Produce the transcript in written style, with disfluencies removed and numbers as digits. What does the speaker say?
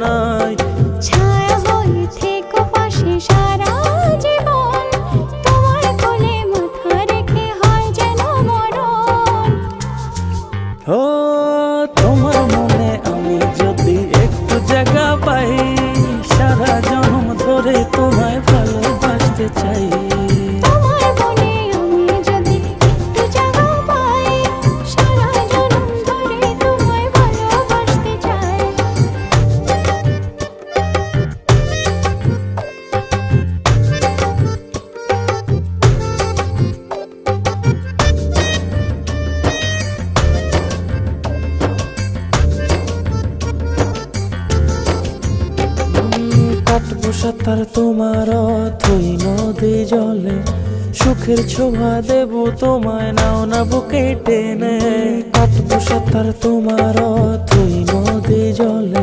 নাই। ছায়া হয়ে থেকো পাশে সারা জীবন, তোমার কোলে মাথা রেখে হয় যেন মরণ। ও তোমার মনে আমি যদি একটু জায়গা পাই, সারা জন্ম ধরে তোমায় ভালোবাসতে চাই। তোমার মনে আমি যদি একটু জায়গা পাই, সারা জন্ম ধরে তোমায় ভালোবাসতে চাই। কাটবো সাঁতার তোমার অথই নদী জলে, সুখের ছোঁয়া দেবো তোমায়, নাও না বুকে টেনে। কাটবো সাঁতার তোমার অথই নদী জলে,